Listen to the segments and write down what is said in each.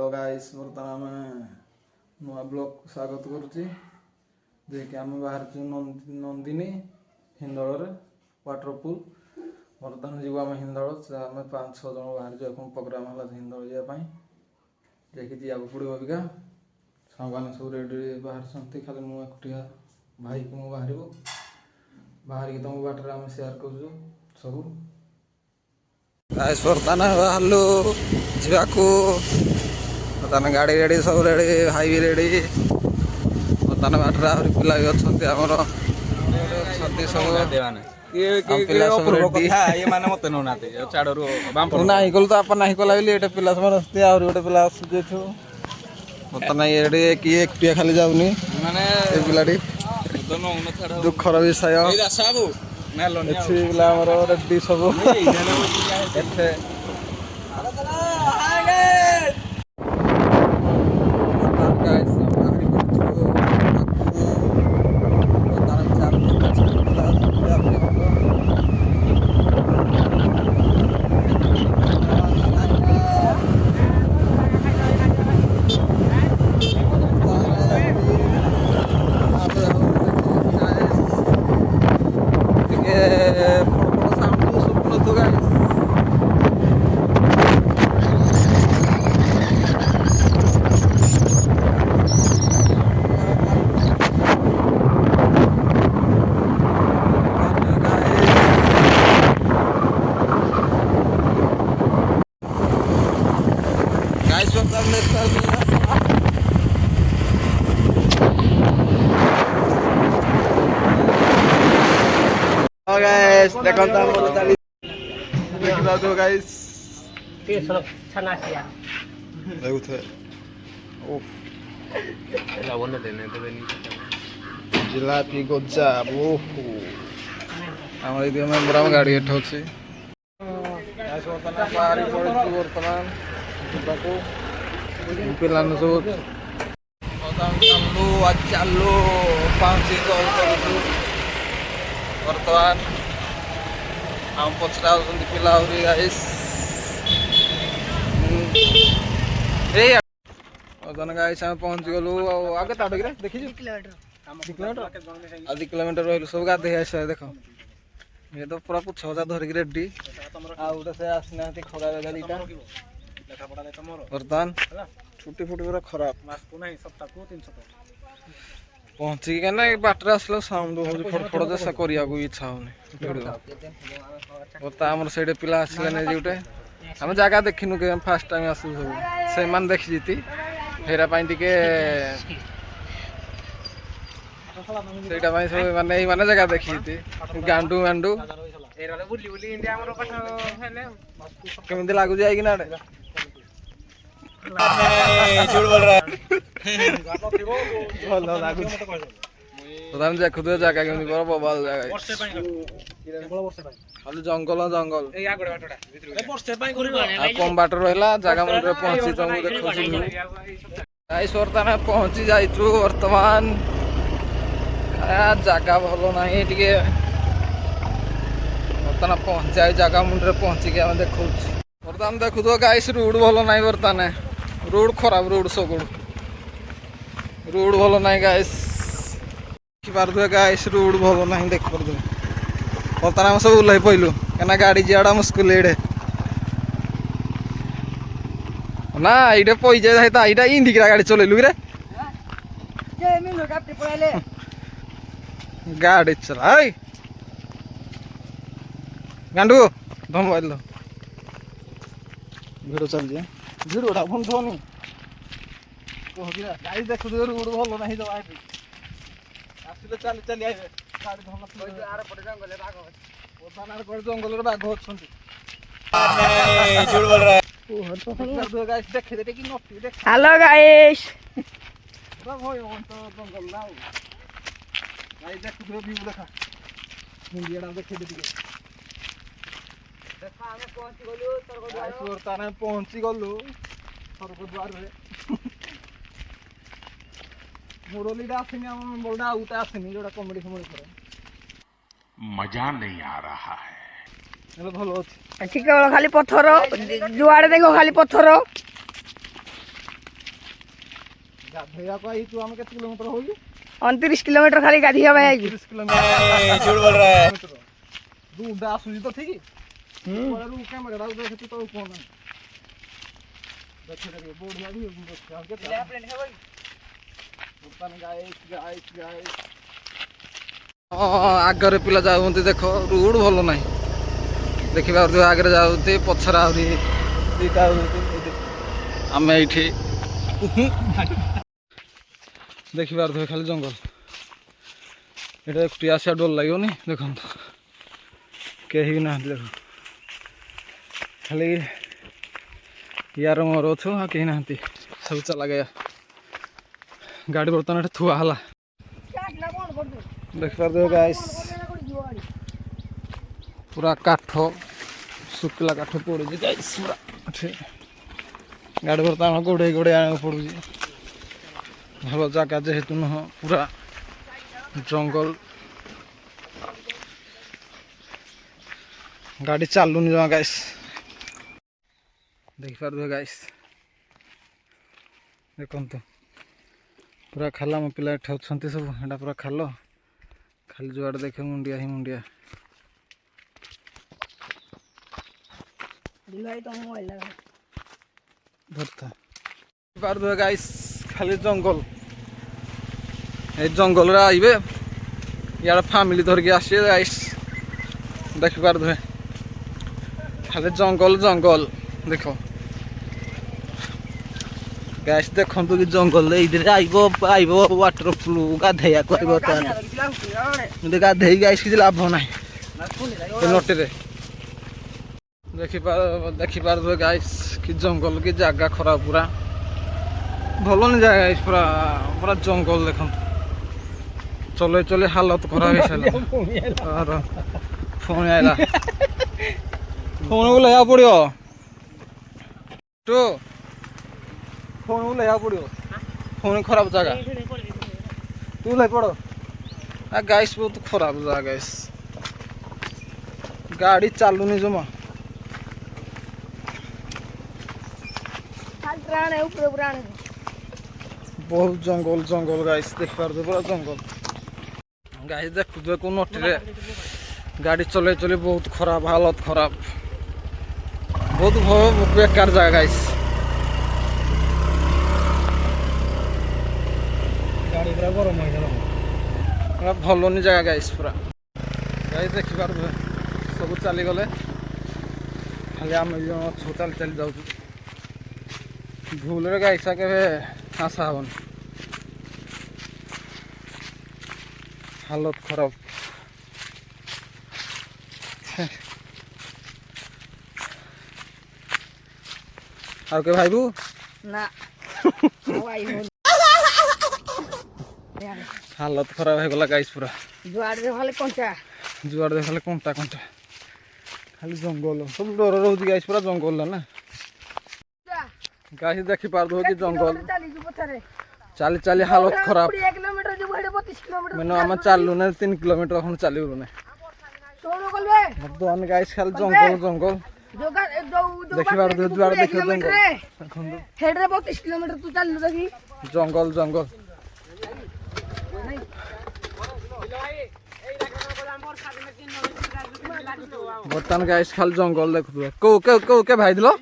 Hello guys बर्तमान आम नुआ ब्लॉग को स्वागत करुच्ची जेकि आम बाहर नंदिनी हिंदल वाटरपुल बर्तमान जीव आम हिंदल आम 5-6 जन बाहर प्रोग्राम है हिंदल जावाई जेकि जावाक पड़ो अबिका सांग मैंने सब रेडी बाहर खाली मुझे एकुटिया भाई को मुझे बाहर तुम बाटर आम सेयार कर सब बर्तमान बाहरलु जावाकू बर्तमान गाड़ी रेडी सब रेडी भाई भी रेडी बर्तमान बाटर आहरी पिला भी अच्छा आमर नहीं कल तो आप नहीं कला ये पिला समझते आहरी गोटे पिला आसु बर्तमान ये किए एकुटिया खाली जाऊनी माने पिलाटी दुखर विषय रेडी सब guys, देखो तो हम बोले चली देखिला तो guys ये सब छना सिया देखो थे ओ लावन देने तो देनी जिलापी गोजा ओहो हमर इदे में बड़ा गाड़ी एठ होछि गाइस वर्तमान पारी पड़छु वर्तमान बाको पिलान सब बदाम चालू आज चालू पांची कॉल करू वर्तमान हम पचरा पिला गाइस वर्तमान गाइस आम पहुँच गलु आगे ताड़ देखी 2 किलोमीटर रही सब गाधे आस देख ये तो पूरा पुछ हजा धरिक रेडी आउटे से आसना खरा गाड़ीटा बर्तमान छुट्टी फुटी पूरा खराब पहुँचिक बाटर आसल साउंड हो फड़फड़ जैसा करने को इच्छा होम से पिला आसले गोटे आम जगह देखिनु के फास्ट टाइम आसू सब से देखी जीती फेरा टे सब माने जगह देखी गांडू मांडू केमी लगुच आई ना देखु जगह केमी बबाल जगह खाली जंगल जंगल कम बाट रहा जगह मंदिर पहुंची तुमको देखुची बर्तमान पहुंची जाइछु वर्तमान जगह भल ना टे बर्तमान पहुंच जाए जगह मुंडे पहुंचिक आम देखु बर्तमान देखु तो गाइस रोड भल ना बर्तमान रोड खराब रोड सब रोड भल ना गाइस देखिपे गाइस रोड भल ना देखिपे बर्तमान सब ओह्ल पड़लु क्या गाड़ी जाड़ा मुस्किल ये ना ये पई जाए ये इंडिका गाड़ी चलैलु रे गाड़ी चला गांडू धम मोबाइल भिड़ चल जाए भिड़टा बंद होनी गाड़ी देख रोड भल ना आसले चली चली आए जंगल बाघ हेलो गाइस पहुंची गलु स्वर्गद्वार मुरली आसनी बोलडा आउट आसनी जो कमेडी फमेडी करे मजा नहीं आ रहा है भल अच्छे ठीक है खाली पत्थर जुआड़े देखो खाली पत्थर गाधेया को आई तू हमें कितने किलोमीटर होगी 29 किलोमीटर खाली गाधिया भाई आएगी 30 किलोमीटर झूठ बोल रहा है दूर दा सुजी तो ठीक है और रू कैमरा डाल दे तो कौन है देखो देखो बोर्ड में भी क्या प्लेन है भाई ऊपर गाइस आगे पिला जाऊँगी देख रोड भल ना देखी पार्थ आगे जाऊँगी पछर आईटा आम ये देखी पार्थ खाली जंगल ये एकुटिया आसा डर लगनी देखो कहीं ना देख खाली यार मोर अच्छु कहीं ना सब चला गया गाड़ी बर्तमान थुआ है देख पार्थ गाइस पूरा काठ शुक्ला काठ पड़ू गाइस पूरा गाड़ी बर्तमान गोड़े गोड़े आने पड़ू भल जगह जेहेतु नुह पूरा जंगल गाड़ी चलुनि जमा गाइस देख पार्थ गाइस देखो पूरा खाल मो पिला सब एटा पूरा खाल खाली जुआड़े देखे मुंडिया ही मुंडिया धरता पार्थ गाइस खाली जंगल ये जंगल रे आइबे यार फैमिली धर के आसे गाइस देख पार्थ खाली जंगल जंगल देखो गाइस देखो कि जंगल इधर आइबो वाटरप्रूफ गाधेया को आइबो गाधे गाइस किसी लाभ ना नटे देखी पार्थ गाइस कि जंगल की जगह खराब पूरा भल नहीं जाए गाइस पूरा पूरा जंगल देख चले चले हालत खराब हो फोन आइला फोन को लिया पड़ो तो फोन को लिया पड़ो फोन खराब जगह तू ले पड़ो गाइस बहुत खराब जगह गाइस गाड़ी चालूनी जमा बहुत जंगल जंगल गाइस देख पार पूरा जंगल गाइस देखो नटे गाड़ी चले चले बहुत खराब हालत खराब बहुत बेकार जगह गाइस गाड़ी पूरा गरम हो भल नहीं जगह गाइस पूरा गाइस देखी पार सब चली गले खाली आम अच्छु चल चली जाऊँ भूल गाइस के आशा हन हालत खराब और के भाईबू ना हालत खराब हो गला गाइस पूरा जुआड़े खाली कंचा जुआड़े खाली कंटा कंटा खाली जंगल सब डर रोज गाइस पूरा जंगल ना गाइस देखी पार्थ कि जंगल चली चली हालत खराब मैंने आम चलू ना 3 किलोमीटर खन चलू ना बर्तमान गाइस खाली जंगल जंगल देखी पार्थ जुआड़े देख जंगल हेड रे 32 किलोमीटर तू चल देखी जंगल जंगल बर्तमान गाइस खाली जंगल देखु को के भाई दिलो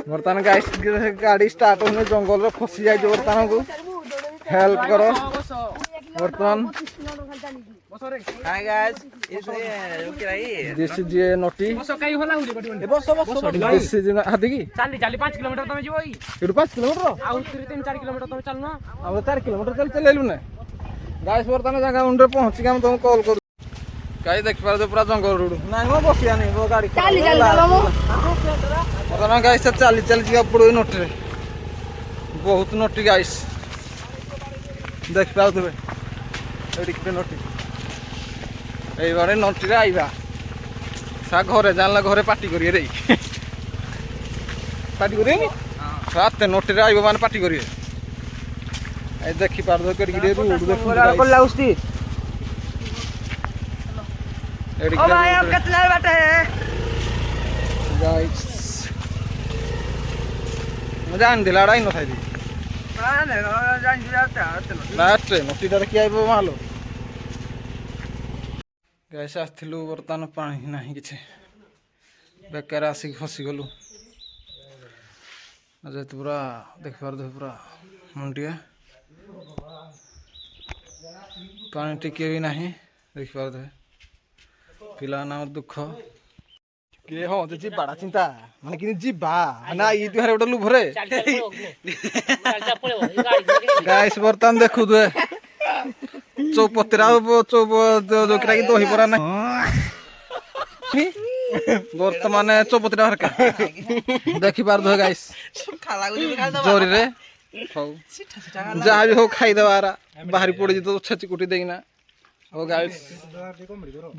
बर्तमान गाइस गाड़ी स्टार्ट होने जंगल रे फसी जाय बर्तमान को हेल्प करो बर्तमान हाय गाइस इसे ओके भाई दिस इज ए नोटी बस काई होला उडी बडी बस दिस इज हाथी की चाली 5 किलोमीटर तमे जीवई इडु 5 किलोमीटर आउ 3-4 किलोमीटर तमे चलना अब 4 किलोमीटर चल चलेलु ने गाइस बर्तमान जगह उंडे पहुंच के हम तुमको कॉल कर गाइस देख पार पूरा जंगल रोड ना मो बसिया नहीं वो गाड़ी चाली चल मो बर्तमान गाइस चली चल जी पड़ो नोट रे बहुत नोटी गाइस देख पाओ तुबे एडी के नोटी এই বারে নটিরে আইবা সা ঘরে জানলা ঘরে পার্টি করিয়ে রে পার্টি করিয়ে নি সাথে নটিরে আইবা মানে পার্টি করিয়ে এই দেখি পার দো করি রে রোড দেখো করলা উস্তি এডি ओ भाई आप कितना बैठे हैं गाइस ମୁଁ ଜାଣିଥିଲା ଆଡ଼ା ହେଇନଥାଇ ଲାଷ୍ଟରେ ନଦୀଟାରେ କିଏ ଆଇବ ମାଲୋ ଗ୍ୟାସ୍ ଆସିଥିଲୁ ବର୍ତ୍ତମାନ ପାଣି ନାହିଁ କିଛି ବେକାର ଆସିକି ଫସିଗଲୁ ଯେହେତୁ ପୁରା ଦେଖିପାରୁଥିବେ ପୁରା ମୁଣ୍ଡିଆ ପାଣି ଟିକେ ବି ନାହିଁ ଦେଖିପାରୁଥିବେ ପିଲାମାନେ ଆମର ଦୁଃଖ କିଏ ହଁ ଯିବାଟା ଚିନ୍ତା ମାନେ କି ଯିବା ନା ଇ ଦୁହାରେ ଗୋଟେ ଲୁଭରେ ଗାଇସ୍ ବର୍ତ୍ତମାନ ଦେଖୁଥିବେ ଚୌପତିରା ଯୋଉଟା କି ଦହିବରା ନାହିଁ ବର୍ତ୍ତମାନ ଚୌପତିରା ହରକା ଦେଖିପାରୁଥିବେ ଗାଇସ୍ ଜୋରିରେ ହଉ ଯାହା ବି ହଉ ଖାଇଦେବା ବାହାରି ପଡ଼ିଛି ତ ଛେଚି କୁଟି ଦେଇକିନା ହଉ ଗାଇସ୍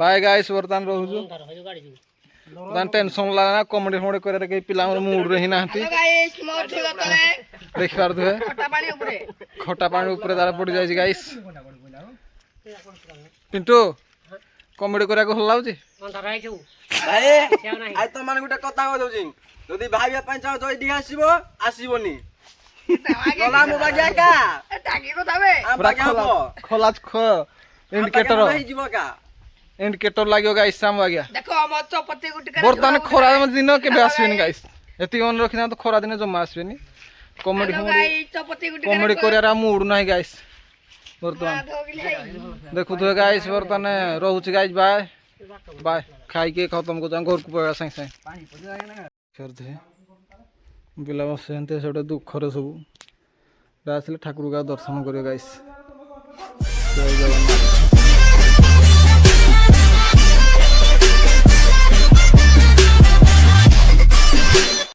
ବାଏ ଗାଇସ୍ ବର୍ତ୍ତମାନ ରହୁଛୁ ବର୍ତ୍ତମାନ ଟେନସନ୍ ଲାଗେ ନା କମେଡି ଫମେଡି କରିବାରେ କେହି ପିଲାଙ୍କର ମୁଡରେ ହିଁ ନାହାନ୍ତି ଦେଖିପାରୁଥିବେ ଖଟା ପାଣି ଉପରେ ତାର ପଡ଼ି ଯାଇଛି ଗାଇସ୍ ପିଣ୍ଟୁ କମେଡି କରିବାକୁ ଭଲ ଲାଗୁଛି ତମାନେ ଗୋଟେ କଥା କହିଦଉଛି ଯଦି ଭାବିବା ପାଇଁ ଚାହୁଁଛ ଏଇଠିକି ଆସିବ ଆସିବନି ଇଣ୍ଡିକେଟର ଲାଗିବ ଗାଇସ୍ ସାମ ଆଜ୍ଞା ବର୍ତ୍ତମାନ ଖରା ଦିନ କେବେ ଆସିବେନି ଗାଇସ୍ ଏତିକି ମନେ ରଖିଥାନ୍ତୁ ଖରା ଦିନେ ଜମା ଆସିବେନି କମେଡି କମେଡି କରିବାର ମୁଡ୍ ନାହିଁ ଗାଇସ୍ ବର୍ତ୍ତମାନ ଦେଖୁଥିବେ ଗାଇସ୍ ବର୍ତ୍ତମାନ ରହୁଛି ଗାଇସ୍ ବାଏ ବାଏ ଖାଇକି ଖତମ କରୁଛ ଘରକୁ ପଳେଇବା ସାଙ୍ଗେ ସାଙ୍ଗେ ପିଲା ବସିଛନ୍ତି ସେଟା ଦୁଃଖରେ ସବୁ ଆସିଲେ ଠାକୁରଙ୍କୁ ଦର୍ଶନ କରିବେ ଗାଇସ୍ ଜୟ ଜଗନ୍ନାଥ।